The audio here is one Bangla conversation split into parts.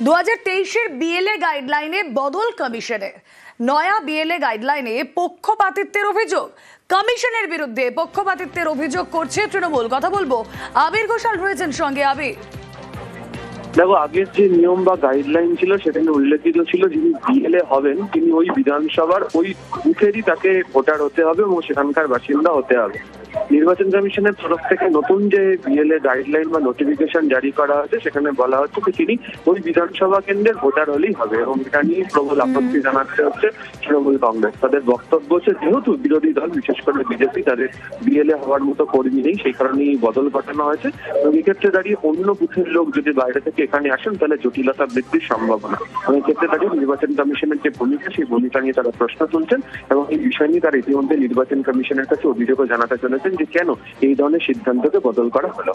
2023-এর বিএলএ গাইডলাইনে বদল কমিশনের। নয়া বিএলএ গাইডলাইনে পক্ষপাতিত্বের অভিযোগ, কমিশনের বিরুদ্ধে পক্ষপাতিত্বের অভিযোগ করছে তৃণমূল। কথা বলবো, আবির ঘোষাল রয়েছেন সঙ্গে। আবির, দেখো, আগের যে নিয়ম বা গাইডলাইন ছিল সেখানে উল্লেখিত ছিল যিনি বিএলএ হবেন তিনি ওই বিধানসভার ওই বুথেরই তাকে ভোটার হতে হবে এবং সেখানকার বাসিন্দা হতে হবে। নির্বাচন কমিশনের তরফ থেকে নতুন যে বিএলএ গাইডলাইন বা নোটিফিকেশন জারি করা হয়েছে সেখানে বলা হচ্ছে যে তিনি ওই বিধানসভা কেন্দ্রের ভোটার হলেই হবে এবং এটা নিয়ে প্রবল আপত্তি জানাচ্ছে হচ্ছে তৃণমূল কংগ্রেস। তাদের বক্তব্য হচ্ছে যেহেতু বিরোধী দল বিশেষ করে বিজেপি তাদের বিএলএ হওয়ার মতো কর্মী নেই, সেই কারণেই বদল ঘটানো হয়েছে এবং এক্ষেত্রে দাঁড়িয়ে অন্য বুথের লোক যদি বাইরে থেকে এখানে আসেন তাহলে জটিলতা বৃদ্ধির সম্ভাবনা। এই ক্ষেত্রে দাঁড়িয়ে নির্বাচন কমিশনের যে ভূমিকা সেই ভূমিকা নিয়ে তারা প্রশ্ন তুলছেন এবং এই বিষয় নিয়ে তারা ইতিমধ্যে নির্বাচন কমিশনের কাছে অভিযোগও জানাতে চলেছেন যে কেন এই ধরনের সিদ্ধান্তকে বদল করা হলো।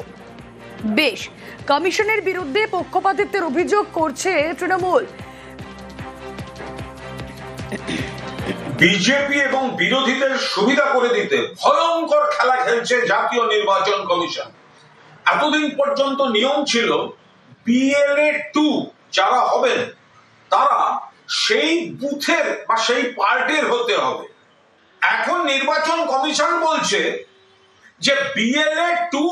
বেশ, কমিশনের বিরুদ্ধে পক্ষপাতিত্বের অভিযোগ করছে তৃণমূল। বিজেপি এবং বিরোধীদের সুবিধা করে দিতে ভয়ঙ্কর খেলা খেলছে জাতীয় নির্বাচন কমিশন। এতদিন পর্যন্ত নিয়ম ছিল বিএলএ 2 যারা হবেন তারা সেই বুথের বা সেই পার্টির হতে হবে। এখন নির্বাচন কমিশন বলছে যে বিএলএ 2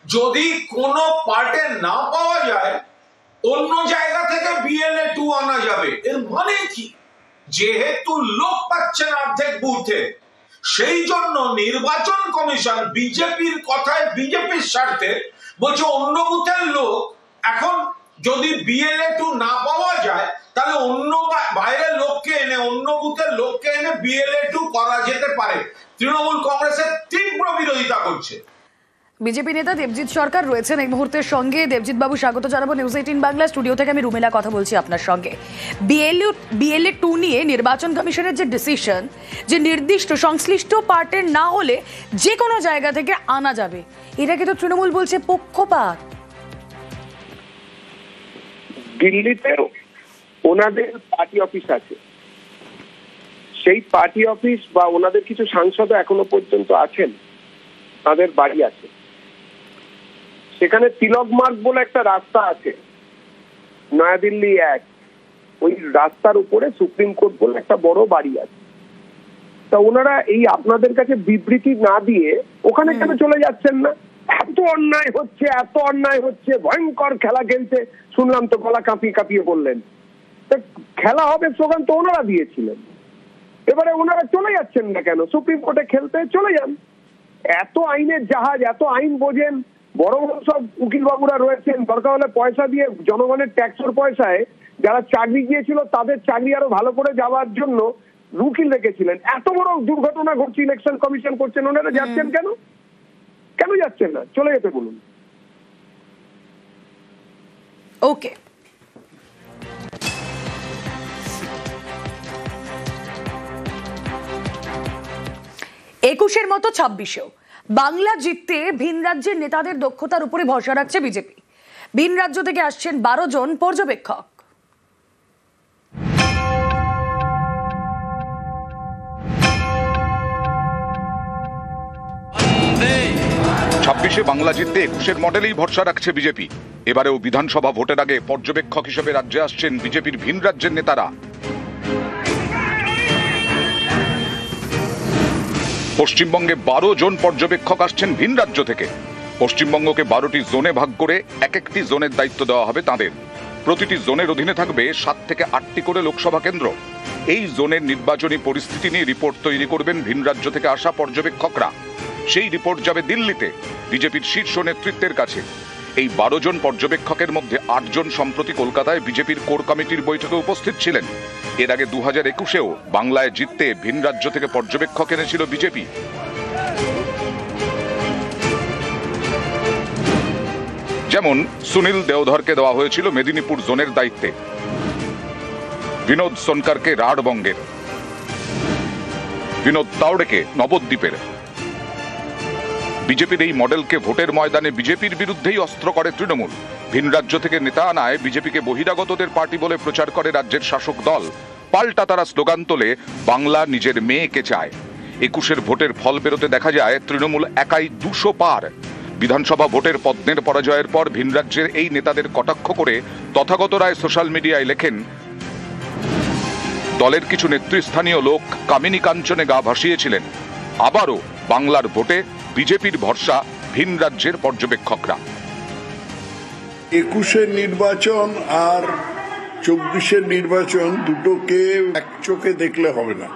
যদি কোনো পার্টে না পাওয়া যায় অন্য জায়গা থেকে বিএলএ 2 আনা যাবে। এর মানে কি? যেহেতু লোক পাচ্ছেন অর্ধেক বুথে, সেই জন্য নির্বাচন কমিশন বিজেপির কথায় বিজেপির স্বার্থে বলছে অন্য বুথের লোক এখন যদি বিএলএ 2 না পাওয়া যায় তাহলে অন্য বাইরের লোককে এনে অন্য বুথের লোককে এনে বিএলএ 2 করা যেতে পারে। তৃণমূল কংগ্রেসের তীব্র বিরোধিতা করছে। বিজেপি নেতা দেবজিৎ সরকার রয়েছেন এই মুহূর্তের সঙ্গে। দেবজিৎ বাবু, স্বাগত জানাবো নিউজ 18 বাংলা স্টুডিও থেকে। আমি রুমেলা কথা বলছি আপনার সঙ্গে। বিএলএ 2 নিয়ে নির্বাচন কমিশনের যে ডিসিশন, যে নির্দিষ্ট সংশ্লিষ্ট পার্টের না হলে যে কোনো জায়গা থেকে আনা যাবে, এটাকে তো তৃণমূল বলছে পক্ষপাত। দিল্লিতে ওনাদের পার্টি অফিস আছে, সেই পার্টি অফিস বা ওনাদের কিছু সাংসদ এখনো পর্যন্ত আছেন, তাদের বাড়ি আছে সেখানে। তিলক মার্গ বলে একটা রাস্তা আছে নয়াদিল্লি 1, ওই রাস্তার উপরে সুপ্রিম কোর্ট বলে একটা বড় বাড়ি আছে। তা ওনারা এই আপনাদের কাছে বিবৃতি না দিয়ে ওখানে কেন চলে যাচ্ছেন না? এত অন্যায় হচ্ছে, এত অন্যায় হচ্ছে, ভয়ঙ্কর খেলা খেলছে শুনলাম তো, গলা কাঁপিয়ে কাঁপিয়ে বললেন। খেলা হবে স্লোগান তো ওনারা দিয়েছিলেন, এবারে ওনারা চলে যাচ্ছেন না কেন? সুপ্রিম কোর্টে খেলতে চলে যান। এত আইনের জাহাজ, এত আইন বোঝেন, বড় বড় সব উকিল বাবুরা রয়েছেন, দরকার হলে পয়সা দিয়ে জনগণের ট্যাক্সের পয়সায় যারা চাকরি গিয়েছিল তাদের চাকরি আরো ভালো করে যাওয়ার জন্য উকিল রেখেছিলেন। এত বড় দুর্ঘটনা ঘটছে, ইলেকশন কমিশন করছেন, ওনারা যাচ্ছেন কেন? কেন যাচ্ছেন না? চলে যেতে বলুন। ওকে, একুশের মতো 26-এও বাংলা জিততে ভিন রাজ্যের নেতাদের দক্ষতার উপরে ভরসা রাখছে বিজেপি। ভিন রাজ্য থেকে আসছেন 12 জন পর্যবেক্ষক। 26-এ বাংলা জিততে 21-এর মডেলেই ভরসা রাখছে বিজেপি। এবারেও বিধানসভা ভোটের আগে পর্যবেক্ষক হিসেবে রাজ্যে আসছেন বিজেপির ভিন রাজ্যের নেতারা। পশ্চিমবঙ্গে 12 জন পর্যবেক্ষক আসছেন ভিন রাজ্য থেকে। পশ্চিমবঙ্গকে 12টি জোনে ভাগ করে এক একটি জোনের দায়িত্ব দেওয়া হবে তাঁদের। প্রতিটি জোনের অধীনে থাকবে 7 থেকে 8টি করে লোকসভা কেন্দ্র। এই জোনের নির্বাচনী পরিস্থিতি নিয়ে রিপোর্ট তৈরি করবেন ভিন রাজ্য থেকে আসা পর্যবেক্ষকরা। সেই রিপোর্ট যাবে দিল্লিতে বিজেপির শীর্ষ নেতৃত্বের কাছে। এই 12 জন পর্যবেক্ষকের মধ্যে 8 জন সম্প্রতি কলকাতায় বিজেপির কোর কমিটির বৈঠকে উপস্থিত ছিলেন। এর আগে 2021-এও বাংলায় জিততে ভিন রাজ্য থেকে পর্যবেক্ষক এনেছিল বিজেপি। যেমন সুনীল দেওধরকে দেওয়া হয়েছিল মেদিনীপুর জোনের দায়িত্বে, বিনোদ সোনকারকে রাঢ়বঙ্গের, বিনোদ তাওড়েকে নবদ্বীপের। বিজেপির এই মডেলকে ভোটের ময়দানে বিজেপির বিরুদ্ধেই অস্ত্র করে তৃণমূল। ভিন রাজ্য থেকে নেতা আনায় বিজেপিকে বহিরাগতদের পার্টি বলে প্রচার করে রাজ্যের শাসক দল। পাল্টা তারা স্লোগান তোলে বাংলা নিজের মেয়েকে চায়। 21-এর ভোটের ফল বেরোতে দেখা যায় তৃণমূল একাই 200 পার। বিধানসভা ভোটের পদ্মের পরাজয়ের পর ভিন রাজ্যের এই নেতাদের কটাক্ষ করে তথাগত রায় সোশ্যাল মিডিয়ায় লেখেন, দলের কিছু নেতৃস্থানীয় লোক কামিনী কাঞ্চনে গা ভাসিয়েছিলেন। আবারও বাংলার ভোটে বিজেপির ভরসা ভিন রাজ্যের পর্যবেক্ষকরা। 21-এর নির্বাচন আর 24-এর নির্বাচন দুটোকে এক চোখে দেখলে হবে না।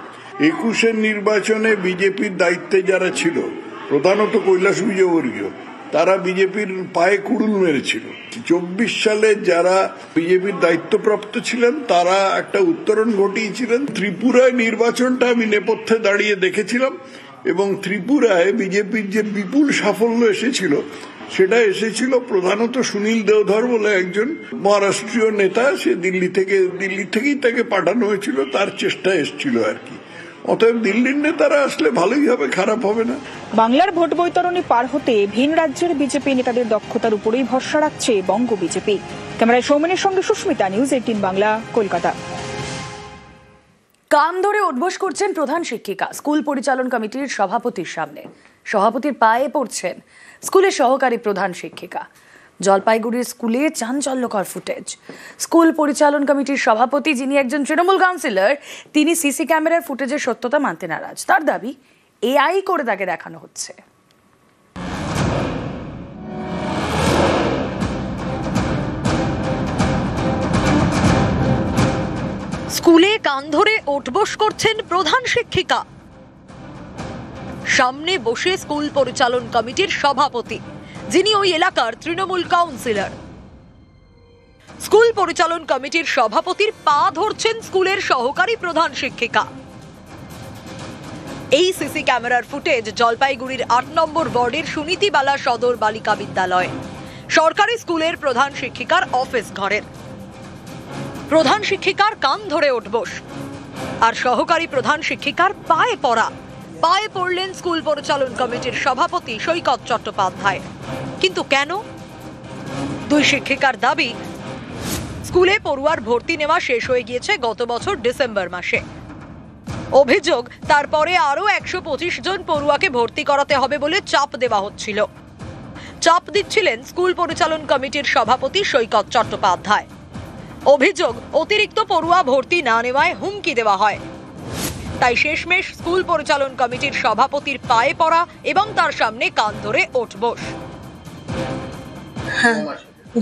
21-এর নির্বাচনে বিজেপির দায়িত্বে যারা ছিল, প্রধানত কৈলাস বিজয়বর্গীয়, তারা বিজেপির পায়ে কুড়ুল মেরেছিল। 24 সালে যারা বিজেপির দায়িত্বপ্রাপ্ত ছিলেন তারা একটা উত্তরণ ঘটিয়েছিলেন। ত্রিপুরায় নির্বাচনটা আমি নেপথ্যে দাঁড়িয়ে দেখেছিলাম এবং ত্রিপুরায় বিজেপির যে বিপুল সাফল্য এসেছিল সেটা এসেছিল প্রধানত সুনীল দেওধর বলে একজন মহারাষ্ট্রীয় নেতা। সে দিল্লি থেকেই তাকে পাঠানো হয়েছিল, তার চেষ্টা এসেছিল আর কি। অতএব দিল্লির নেতারা আসলে ভালোই হবে, খারাপ হবে না। বাংলার ভোট বৈতরণী পার হতে ভিন রাজ্যের বিজেপি নেতাদের দক্ষতার উপরেই ভরসা রাখছে বঙ্গ বিজেপি। ক্যামেরায় সৌমেনের সঙ্গে সুস্মিতা, নিউজ 18 বাংলা, কলকাতা। কান ধরে উঠবোস করছেন প্রধান শিক্ষিকা স্কুল পরিচালন কমিটির সভাপতির সামনে। সভাপতির পায়ে পড়ছেন স্কুলের সহকারী প্রধান শিক্ষিকা। জলপাইগুড়ির স্কুলে চাঞ্চল্যকর ফুটেজ। স্কুল পরিচালন কমিটির সভাপতি, যিনি একজন তৃণমূল কাউন্সিলর, তিনি সিসি ক্যামেরার ফুটেজের সত্যতা মানতে নারাজ। তার দাবি, এআই করে তাকে দেখানো হচ্ছে। স্কুলে কান ধরে ওঠবোস করছেন প্রধান শিক্ষিকা। সামনে বসে স্কুল পরিচালন কমিটির সভাপতি, যিনি ওই এলাকার তৃণমূল কাউন্সিলর। স্কুল পরিচালন কমিটির সভাপতির পা ধরছেন স্কুলের সহকারী প্রধান শিক্ষিকা। এই সিসি ক্যামেরার ফুটেজ জলপাইগুড়ির 8 নম্বর ওয়ার্ডের সুনীতিবালা সদর বালিকা বিদ্যালয়, সরকারি স্কুলের প্রধান শিক্ষিকার অফিস ঘরের। প্রধান শিক্ষিকার কান ধরে উঠবোস আর সহকারী প্রধান শিক্ষিকার পায়ে পড়া। পায়ে পড়লেন স্কুল পরিচালন কমিটির সভাপতি সৈকত চট্টোপাধ্যায়। কিন্তু কেন? দুই শিক্ষিকার দাবি, স্কুলে পড়ুয়ার ভর্তি নেওয়া শেষ হয়ে গিয়েছে গত বছর ডিসেম্বর মাসে। অভিযোগ, তারপরে আরো 125 জন পড়ুয়াকে ভর্তি করাতে হবে বলে চাপ দেওয়া হচ্ছিল। চাপ দিচ্ছিলেন স্কুল পরিচালন কমিটির সভাপতি সৈকত চট্টোপাধ্যায়। অভিযোগ, অতিরিক্ত পড়ুয়া ভর্তি না নেওয়ায় হুমকি দেওয়া হয়। তাই শেষমেশ স্কুল পরিচালন কমিটির সভাপতির পায়ে পড়া এবং তার সামনে কান ধরে ওঠবোস।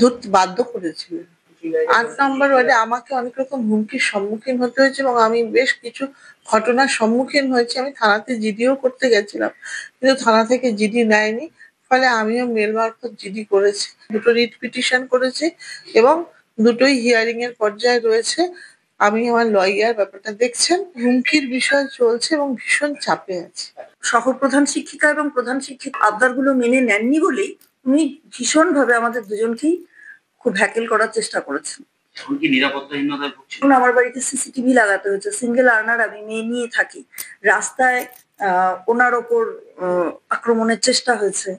ধরতে বাধ্য করেছিলেন। 8 নম্বর ওয়ার্ডে আমাকে অনেক রকম হুমকির সম্মুখীন হতে হয়েছে এবং আমি বেশ কিছু ঘটনার সম্মুখীন হয়েছি। আমি থানাতে জিডিও করতে গেছিলাম, কিন্তু থানা থেকে জিডি নেয়নি। ফলে আমিও মেল মারফত জিডি করেছি, 2টো রিট পিটিশন করেছি এবং 2টোই হিয়ারিং এর পর্যায়ে রয়েছে। আমি আমার লয়ার ব্যাপারটা দেখছেন, হুমকির বিষয় চলছে এবং ভীষণ চাপে আছে। সহপ্রধান শিক্ষিকা এবং প্রধান শিক্ষিকা আবদারগুলো মেনে নেননি বলেই উনি ভীষণভাবে আমাদের দুজনকেই খুব হ্যাকেল করার চেষ্টা করেছেন। আমার বাড়িতে সিসিটিভি লাগাতে হয়েছে। সিঙ্গেল আর্নার আমি মেয়ে নিয়ে থাকি। রাস্তায় ওনার ওপর আক্রমণের চেষ্টা হয়েছে।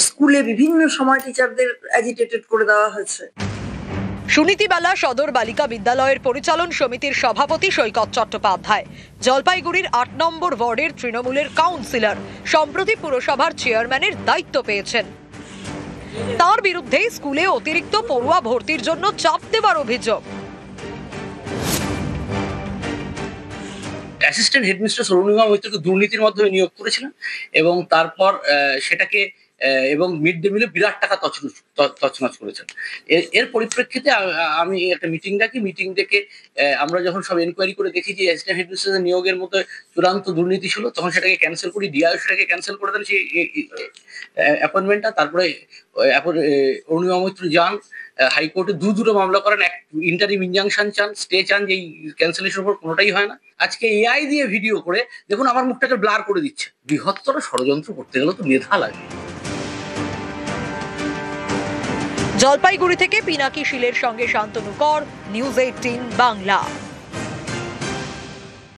স্কুলে বিভিন্ন সময় টিচারদের অ্যাজিটেটেড করে দেওয়া হয়েছে। সুনীতিবালা সদর বালিকা বিদ্যালয়ের পরিচালন সমিতির সভাপতি সৈকত চট্টোপাধ্যায় জলপাইগুড়ির 8 নম্বর ওয়ার্ডের তৃণমূলের কাউন্সিলর, সম্প্রতি পুরসভার চেয়ারম্যানের দায়িত্ব পেয়েছেন। তার বিরুদ্ধে স্কুলে অতিরিক্ত পড়ুয়া ভর্তির জন্য চাপ দেওয়ার অভিযোগ। অ্যাসিস্ট্যান্ট হেডমিস্ট্রেস অরুণিমা মৈত্রকে দুর্নীতির মাধ্যমে নিয়োগ করেছিলেন এবং তারপর সেটাকে এবং মিড ডে মিলে বিরাট টাকা তছনছ করেছেন। এর পরিপ্রেক্ষিতে আমি একটা মিটিং ডেকে আমরা যখন সব এনকোয়ারি করে দেখি যে অ্যাসিস্ট্যান্ট হেডমিস্ট্রেস নিয়োগের মধ্যে চূড়ান্ত দুর্নীতি ছিল, তখন সেটাকে ক্যান্সেল করি। ডিআইও সেটাকে ক্যান্সেল করে দেন সেই অ্যাপয়েন্টমেন্টটা। তারপরে অরুণিমা মৈত্র যান হাইকোর্টে, দুটো মামলা করেন, এক ইন্টারিম ইনজাংশন চান, স্টে চান, যে ক্যান্সেলেশন উপর কোনোটাই হয় না। আজকে এআই দিয়ে ভিডিও করে দেখুন আমার মুখটাকে ব্লার করে দিচ্ছে। বৃহত্তর ষড়যন্ত্র করতে গেলে তো মেধা লাগে। জলপাইগুড়ি থেকে পিনাকি শীলের সঙ্গে শান্তনু কর, নিউজ 18 বাংলা।